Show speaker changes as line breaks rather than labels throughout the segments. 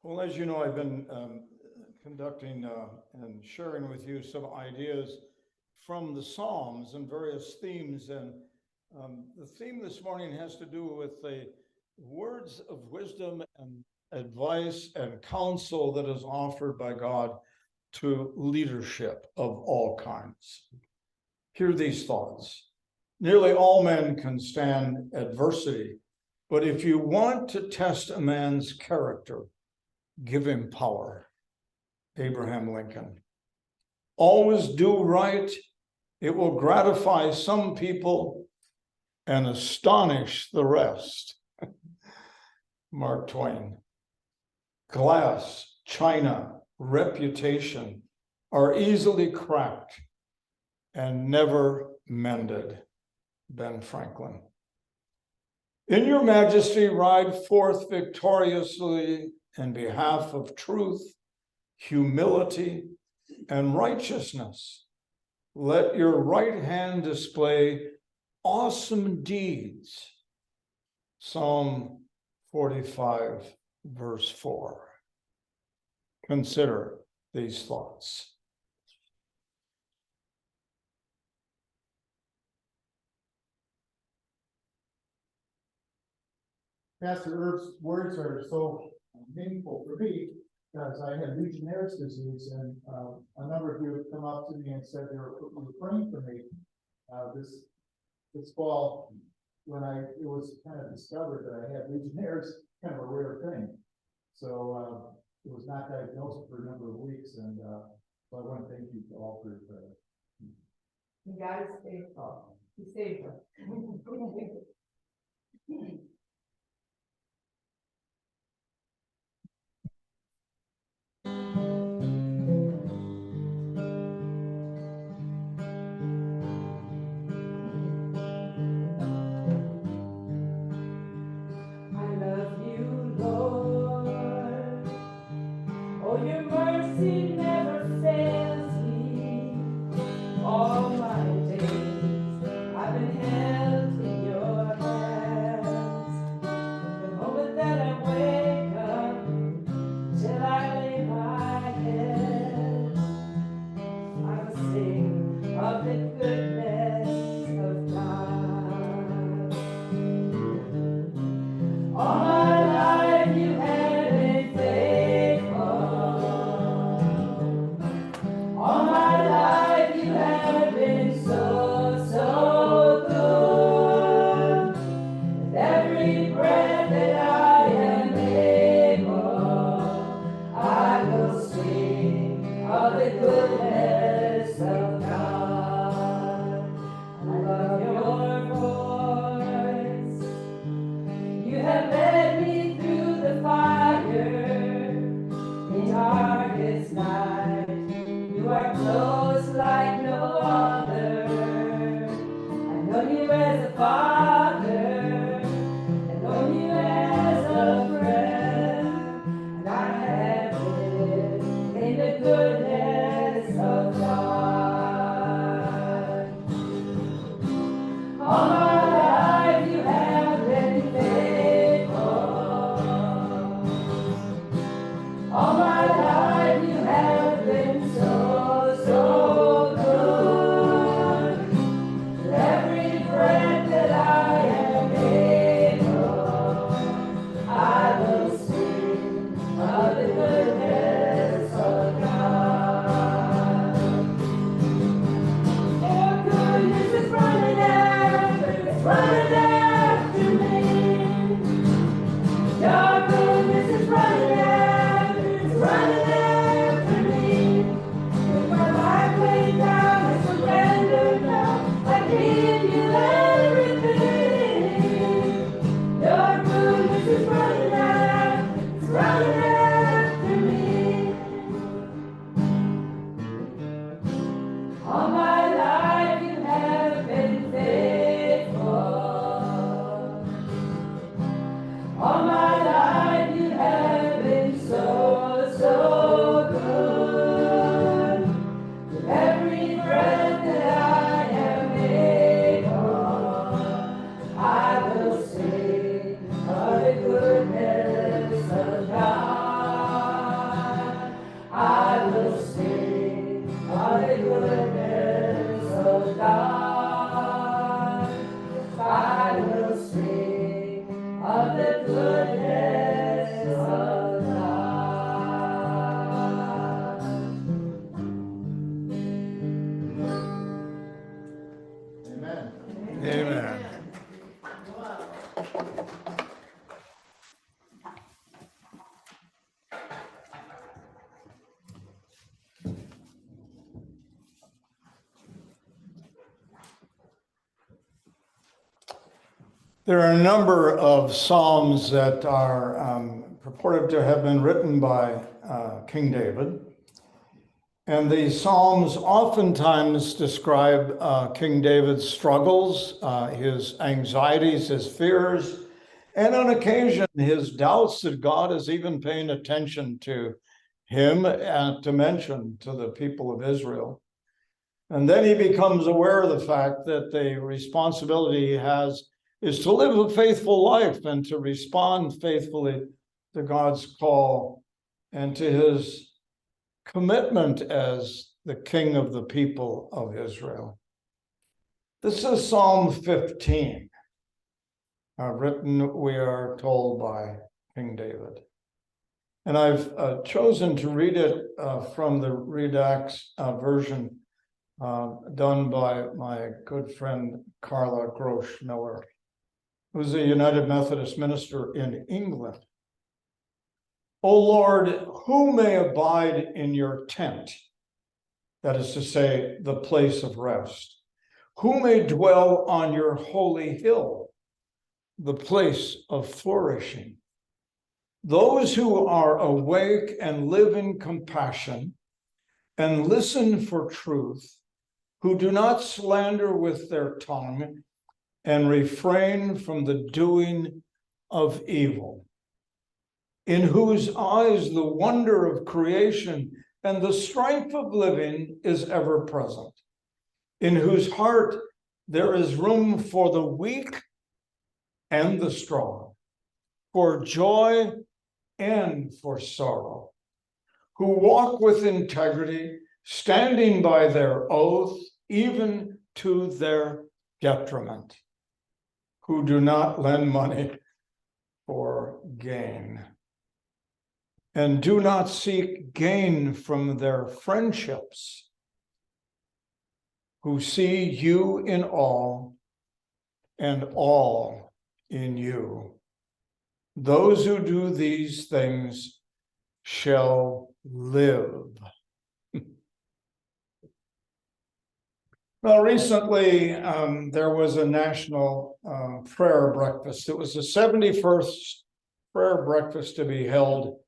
Well, as you know, I've been conducting and sharing with you some ideas from the Psalms and various themes. And the theme this morning has to do with the words of wisdom and advice and counsel that is offered by God to leadership of all kinds. Hear these thoughts. Nearly all men can stand adversity, But if you want to test a man's character, give him power. Abraham Lincoln. Always do right. It will gratify some people and astonish the rest. Mark Twain. Glass, china, reputation are easily cracked and never mended. Ben Franklin. In your majesty, ride forth victoriously in behalf of truth, humility, and righteousness. Let your right hand display awesome deeds. Psalm 45, verse 4. Consider these thoughts.
Pastor Erb's words are so meaningful for me because I had Legionnaire's disease, and a number of you have come up to me and said they were praying for me this fall when it was kind of discovered that I had Legionnaire's, kind of a rare thing. So it was not diagnosed for a number of weeks, and so I want to thank you all for your prayer.
God is faithful. He saved us. Your mercy never fails me. All my days I've been held in your hands. The moment that I wake up till I lay my head, I will sing of the goodness of God. All my life you have been faithful. All my life you have been so, so good. With every breath that I am able, I will sing of the goodness of God. I love your voice. You have led me through the fire in darkest night. You are close like no other. I know you as a father. I know you as a friend. And I have lived in the goodness of God. All my life you have been faithful. All my life you have been so, so good. With every breath that I am able, I will sing of the goodness of God. Your goodness is running after me. Your goodness is running after me. With my life laid down, I surrender now. I give you everything. Your goodness is running after me. All my life you have been faithful. All my life you have been so, so good. With every breath that I am able, I will sing of the goodness of God. I will sing of the goodness of God. I will sing of the goodness of God.
Amen.
Amen. There are a number of psalms that are purported to have been written by King David. And these psalms oftentimes describe King David's struggles, his anxieties, his fears, and on occasion his doubts that God is even paying attention to him, and to mention to the people of Israel. And then he becomes aware of the fact that the responsibility he has is to live a faithful life and to respond faithfully to God's call and to his commitment as the king of the people of Israel. This is Psalm 15, written, we are told, by King David. And I've chosen to read it from the Redux version done by my good friend Carla Grosch Miller, who's a United Methodist minister in England. O Lord, who may abide in your tent? That is to say, the place of rest. Who may dwell on your holy hill, the place of flourishing? Those who are awake and live in compassion and listen for truth, who do not slander with their tongue and refrain from the doing of evil, in whose eyes the wonder of creation and the strength of living is ever present, in whose heart there is room for the weak and the strong, for joy and for sorrow, who walk with integrity, standing by their oath, even to their detriment, who do not lend money for gain, and do not seek gain from their friendships, who see you in all and all in you. Those who do these things shall live. Well, recently there was a national prayer breakfast. It was the 71st prayer breakfast to be held.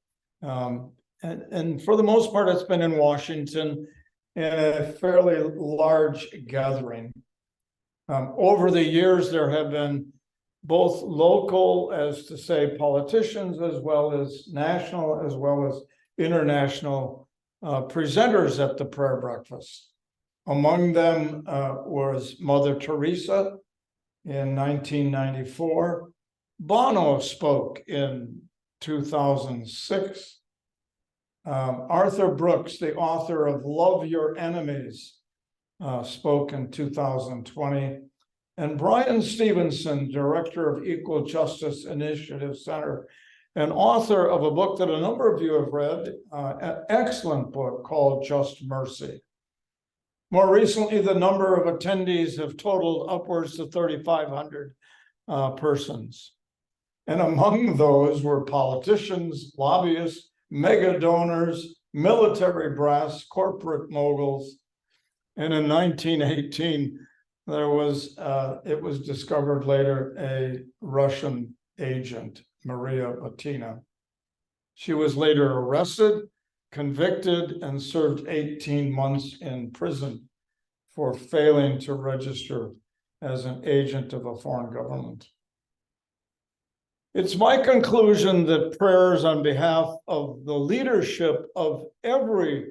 And for the most part, it's been in Washington in a fairly large gathering. Over the years, there have been both local, as to say, politicians, as well as national, as well as international presenters at the prayer breakfast. Among them was Mother Teresa in 1994. Bono spoke in 2006. Arthur Brooks, the author of Love Your Enemies, spoke in 2020. And Brian Stevenson, director of Equal Justice Initiative Center, and author of a book that a number of you have read, an excellent book called Just Mercy. More recently, the number of attendees have totaled upwards to 3,500 persons. And among those were politicians, lobbyists, mega donors, military brass, corporate moguls. And in 1918, there was, it was discovered later, a Russian agent, Maria Butina. She was later arrested, convicted, and served 18 months in prison for failing to register as an agent of a foreign government. It's my conclusion that prayers on behalf of the leadership of every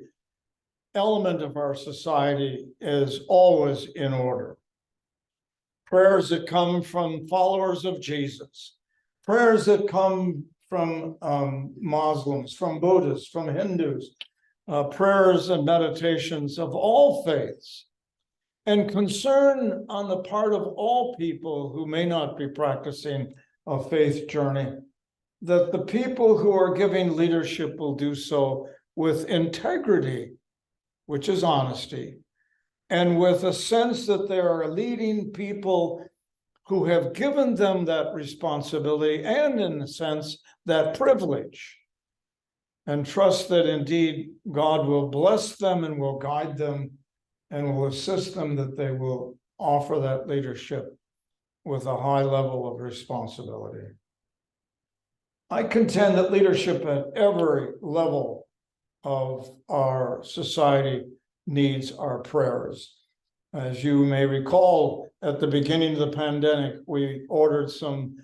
element of our society is always in order. Prayers that come from followers of Jesus, prayers that come from Muslims, from Buddhists, from Hindus, prayers and meditations of all faiths, and concern on the part of all people who may not be practicing a faith journey, that the people who are giving leadership will do so with integrity, which is honesty, and with a sense that they are leading people who have given them that responsibility and, in a sense, that privilege, and trust that indeed God will bless them and will guide them and will assist them, that they will offer that leadership with a high level of responsibility. I contend that leadership at every level of our society needs our prayers. As you may recall, at the beginning of the pandemic, we ordered some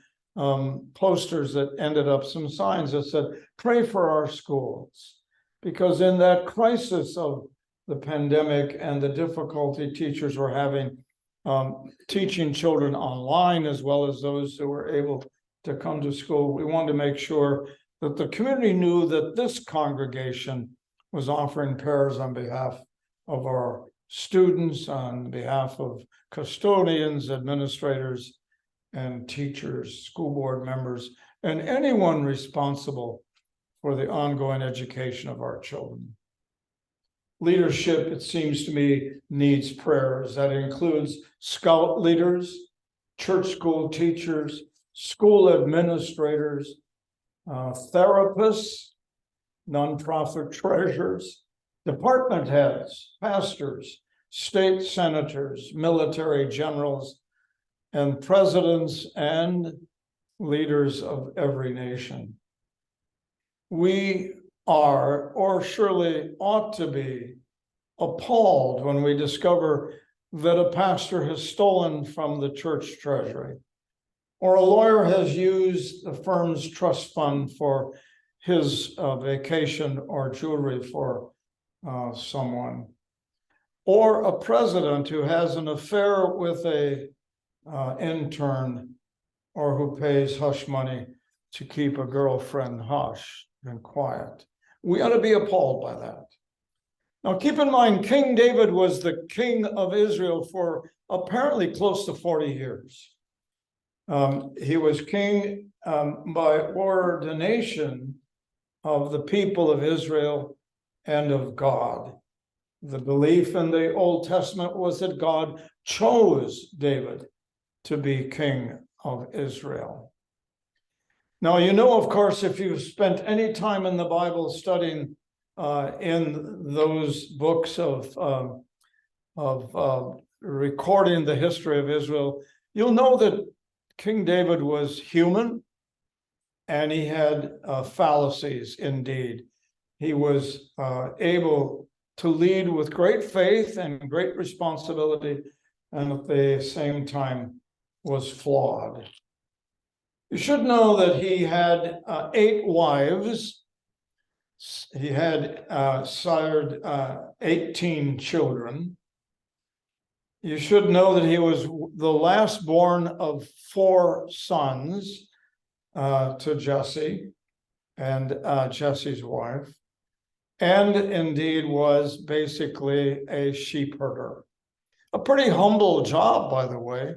posters that ended up some signs that said, pray for our schools. Because in that crisis of the pandemic and the difficulty teachers were having teaching children online, as well as those who were able to come to school, we wanted to make sure that the community knew that this congregation was offering prayers on behalf of our students, on behalf of custodians, administrators, and teachers, school board members, and anyone responsible for the ongoing education of our children. Leadership, it seems to me, needs prayers. That includes scout leaders, church school teachers, school administrators, therapists, nonprofit treasurers, department heads, pastors, state senators, military generals, and presidents and leaders of every nation. We are, or surely ought to be, appalled when we discover that a pastor has stolen from the church treasury, or a lawyer has used the firm's trust fund for his vacation or jewelry for someone, or a president who has an affair with a intern, or who pays hush money to keep a girlfriend hush and quiet. We ought to be appalled by that. Now, keep in mind, King David was the king of Israel for apparently close to 40 years. He was king by ordination of the people of Israel and of God. The belief in the Old Testament was that God chose David to be king of Israel. Now, you know, of course, if you've spent any time in the Bible studying in those books of recording the history of Israel, you'll know that King David was human and he had fallacies indeed. He was able to lead with great faith and great responsibility, and at the same time was flawed. You should know that he had 8 wives. He had sired 18 children. You should know that he was the last born of 4 sons to Jesse and Jesse's wife, and indeed was basically a sheep herder. A pretty humble job, by the way.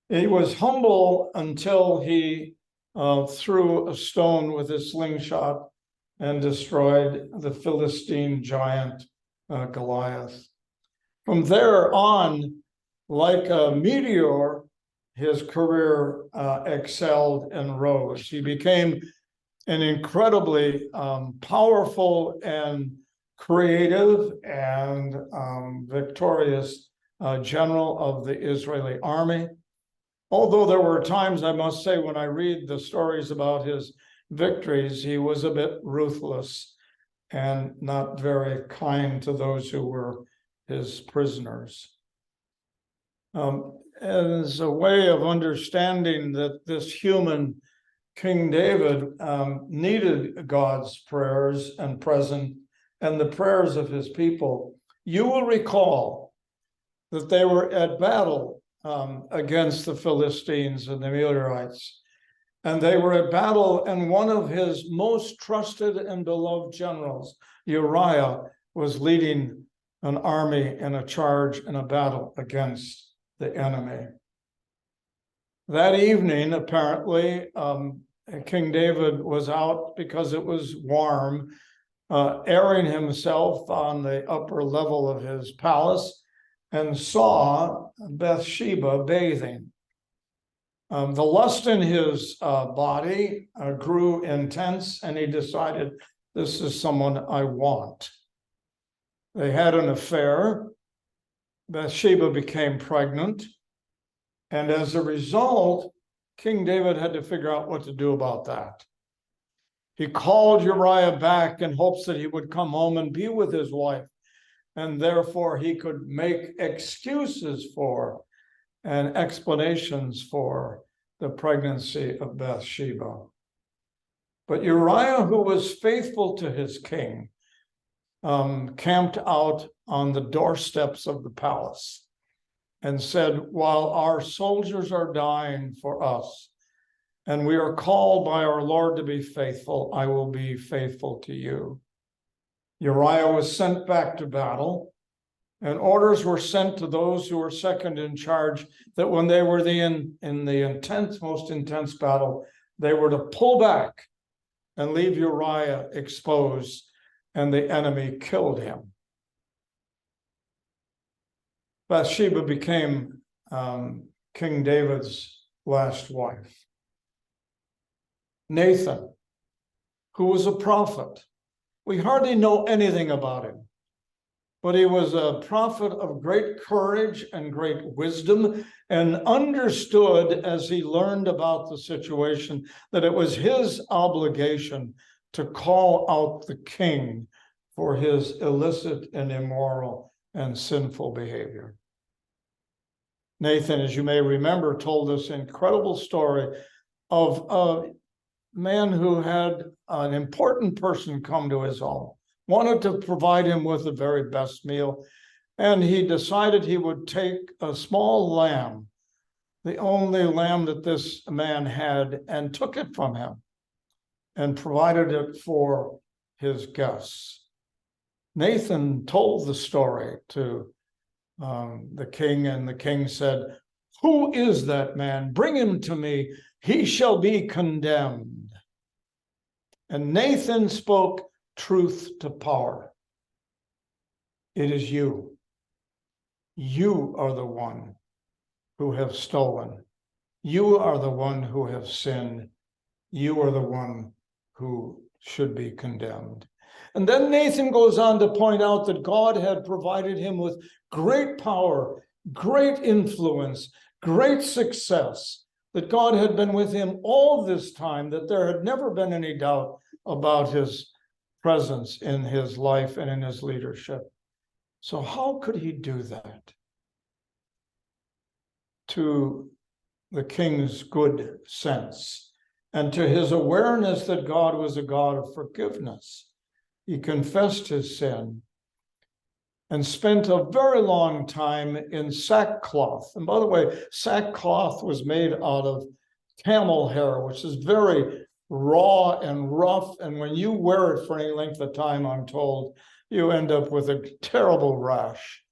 He was humble until he threw a stone with his slingshot and destroyed the Philistine giant Goliath. From there on, like a meteor, his career excelled and rose. He became an incredibly powerful and creative and victorious general of the Israeli army. Although there were times, I must say, when I read the stories about his victories, he was a bit ruthless and not very kind to those who were his prisoners. As a way of understanding that this human King David needed God's prayers and presence and the prayers of his people, you will recall that they were at battle against the Philistines and the Amalekites. And they were at battle, and one of his most trusted and beloved generals, Uriah, was leading an army in a charge in a battle against the enemy. That evening, apparently, King David was out because it was warm, airing himself on the upper level of his palace, and saw Bathsheba bathing. The lust in his body grew intense, and he decided, this is someone I want. They had an affair. Bathsheba became pregnant, And as a result, King David had to figure out what to do about that. He called Uriah back in hopes that he would come home and be with his wife, and therefore he could make excuses for and explanations for the pregnancy of Bathsheba. But Uriah, who was faithful to his king, camped out on the doorsteps of the palace and said, while our soldiers are dying for us, and we are called by our Lord to be faithful, I will be faithful to you. Uriah was sent back to battle, and orders were sent to those who were second in charge that when they were in the most intense battle, they were to pull back and leave Uriah exposed, and the enemy killed him. Bathsheba became King David's last wife. Nathan, who was a prophet, we hardly know anything about him, but he was a prophet of great courage and great wisdom, and understood as he learned about the situation that it was his obligation to call out the king for his illicit and immoral and sinful behavior. Nathan, as you may remember, told this incredible story of a man who had an important person come to his home, wanted to provide him with the very best meal, and he decided he would take a small lamb, the only lamb that this man had, and took it from him and provided it for his guests. Nathan told the story to the king, and the king said, "Who is that man? Bring him to me. He shall be condemned." And Nathan spoke truth to power. It is you. You are the one who have stolen. You are the one who have sinned. You are the one who should be condemned. And then Nathan goes on to point out that God had provided him with great power, great influence, great success, that God had been with him all this time, that there had never been any doubt about his presence in his life and in his leadership. So how could he do that? To the king's good sense and to his awareness that God was a God of forgiveness, he confessed his sin and spent a very long time in sackcloth. And by the way, sackcloth was made out of camel hair, which is very raw and rough. And when you wear it for any length of time, I'm told, you end up with a terrible rash.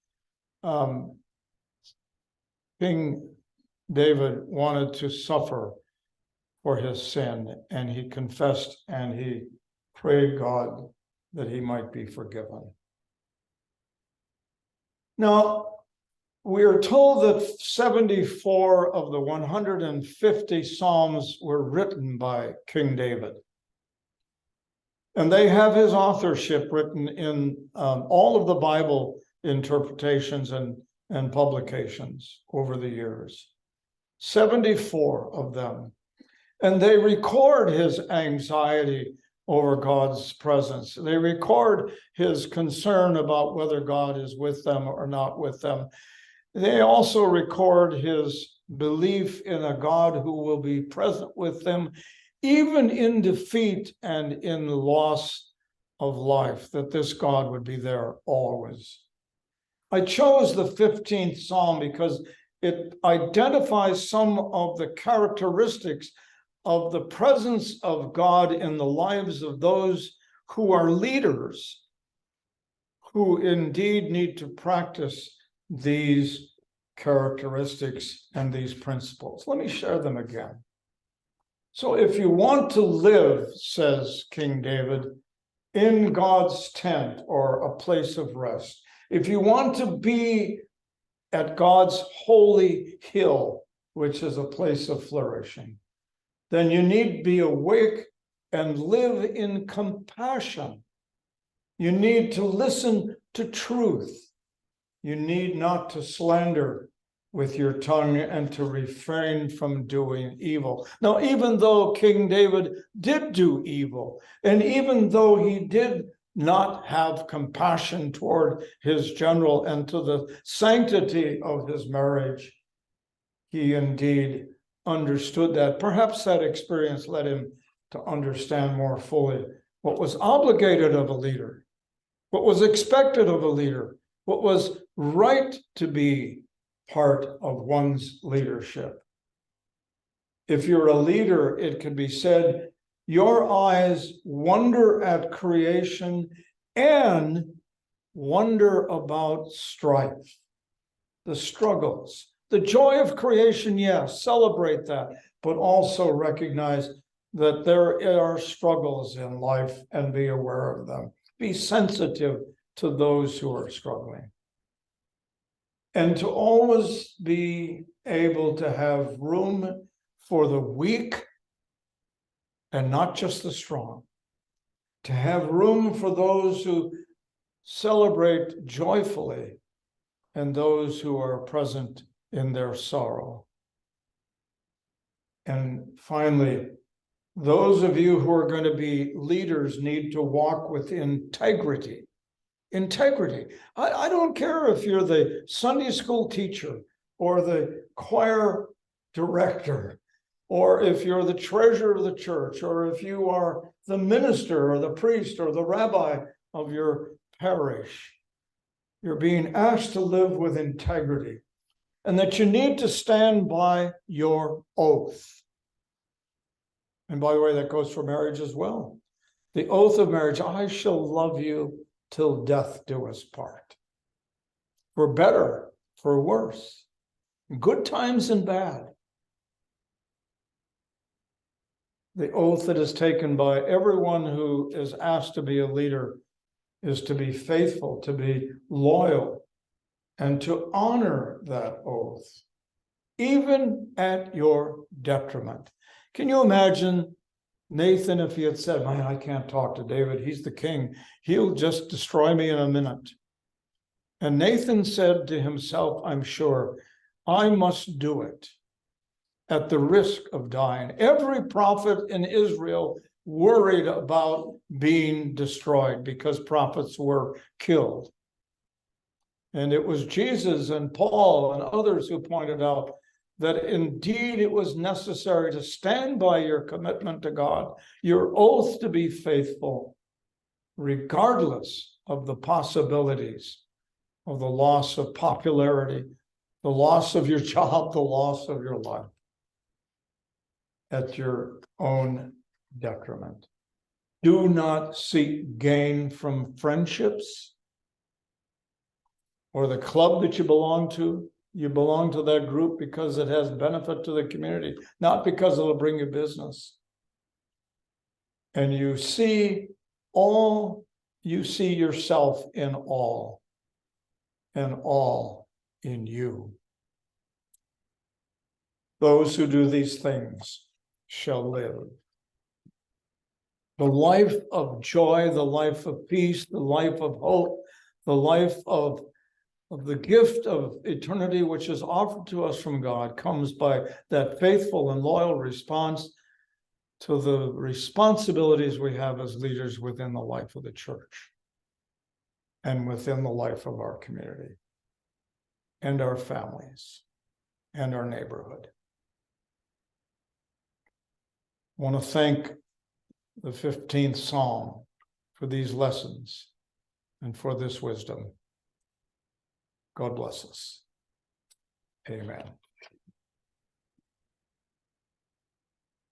King David wanted to suffer for his sin, and he confessed and he prayed God that he might be forgiven. Now, we are told that 74 of the 150 Psalms were written by King David. And they have his authorship written in all of the Bible interpretations and publications over the years. 74 of them. And they record his anxiety over God's presence. They record his concern about whether God is with them or not with them. They also record his belief in a God who will be present with them, even in defeat and in loss of life, that this God would be there always. I chose the 15th Psalm because it identifies some of the characteristics of the presence of God in the lives of those who are leaders, who indeed need to practice these characteristics and these principles. Let me share them again. So if you want to live, says King David, in God's tent or a place of rest, if you want to be at God's holy hill, which is a place of flourishing, then you need to be awake and live in compassion. You need to listen to truth. You need not to slander with your tongue and to refrain from doing evil. Now, even though King David did do evil, and even though he did not have compassion toward his general and to the sanctity of his marriage, he indeed understood that. Perhaps that experience led him to understand more fully what was obligated of a leader, what was expected of a leader, what was right to be part of one's leadership. If you're a leader, it could be said, your eyes wonder at creation and wonder about strife, the struggles, the joy of creation, yes, celebrate that, but also recognize that there are struggles in life and be aware of them. Be sensitive to those who are struggling. And to always be able to have room for the weak and not just the strong. To have room for those who celebrate joyfully and those who are present in their sorrow. And finally, those of you who are going to be leaders need to walk with integrity. Integrity. I don't care if you're the Sunday school teacher or the choir director, or if you're the treasurer of the church, or if you are the minister or the priest or the rabbi of your parish. You're being asked to live with integrity, and that you need to stand by your oath. And by the way, that goes for marriage as well. The oath of marriage, I shall love you till death do us part. For better, for worse, good times and bad. The oath that is taken by everyone who is asked to be a leader is to be faithful, to be loyal, and to honor that oath, even at your detriment. Can you imagine Nathan if he had said, man, I can't talk to David, he's the king, he'll just destroy me in a minute. And Nathan said to himself, I'm sure, I must do it at the risk of dying. Every prophet in Israel worried about being destroyed because prophets were killed. And it was Jesus and Paul and others who pointed out that indeed it was necessary to stand by your commitment to God, your oath to be faithful, regardless of the possibilities of the loss of popularity, the loss of your job, the loss of your life, at your own detriment. Do not seek gain from friendships or the club that you belong to. You belong to that group because it has benefit to the community, not because it'll bring you business. And you see yourself in all, and all in you. Those who do these things shall live. The life of joy, the life of peace, the life of hope, the life of the gift of eternity which is offered to us from God comes by that faithful and loyal response to the responsibilities we have as leaders within the life of the church and within the life of our community and our families and our neighborhood. I want to thank the 15th Psalm for these lessons and for this wisdom. God bless us. Amen.